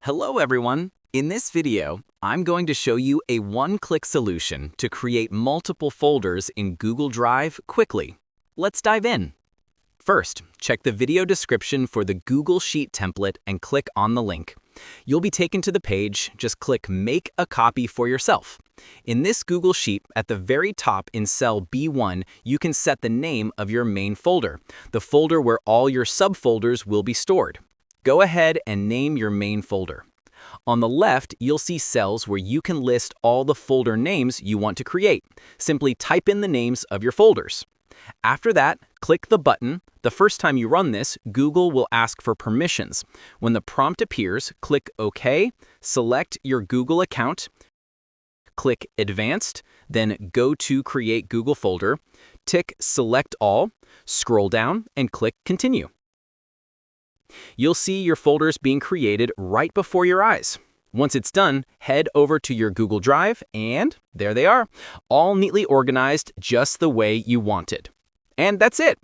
Hello everyone! In this video, I'm going to show you a one-click solution to create multiple folders in Google Drive quickly. Let's dive in. First, check the video description for the Google Sheet template and click on the link. You'll be taken to the page, just click Make a Copy for yourself. In this Google Sheet, at the very top in cell B1, you can set the name of your main folder, the folder where all your subfolders will be stored. Go ahead and name your main folder. On the left, you'll see cells where you can list all the folder names you want to create. Simply type in the names of your folders. After that, click the button. The first time you run this, Google will ask for permissions. When the prompt appears, click OK, select your Google account, click Advanced, then go to Create Google Folder, tick Select All, scroll down, and click Continue. You'll see your folders being created right before your eyes. Once it's done, head over to your Google Drive, and there they are, all neatly organized just the way you wanted. And that's it!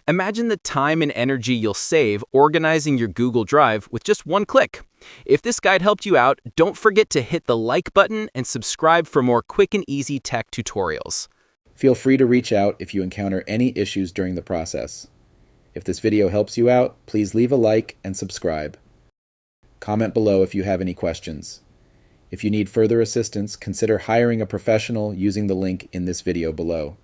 Imagine the time and energy you'll save organizing your Google Drive with just one click. If this guide helped you out, don't forget to hit the like button and subscribe for more quick and easy tech tutorials. Feel free to reach out if you encounter any issues during the process. If this video helps you out, please leave a like and subscribe. Comment below if you have any questions. If you need further assistance, consider hiring a professional using the link in this video below.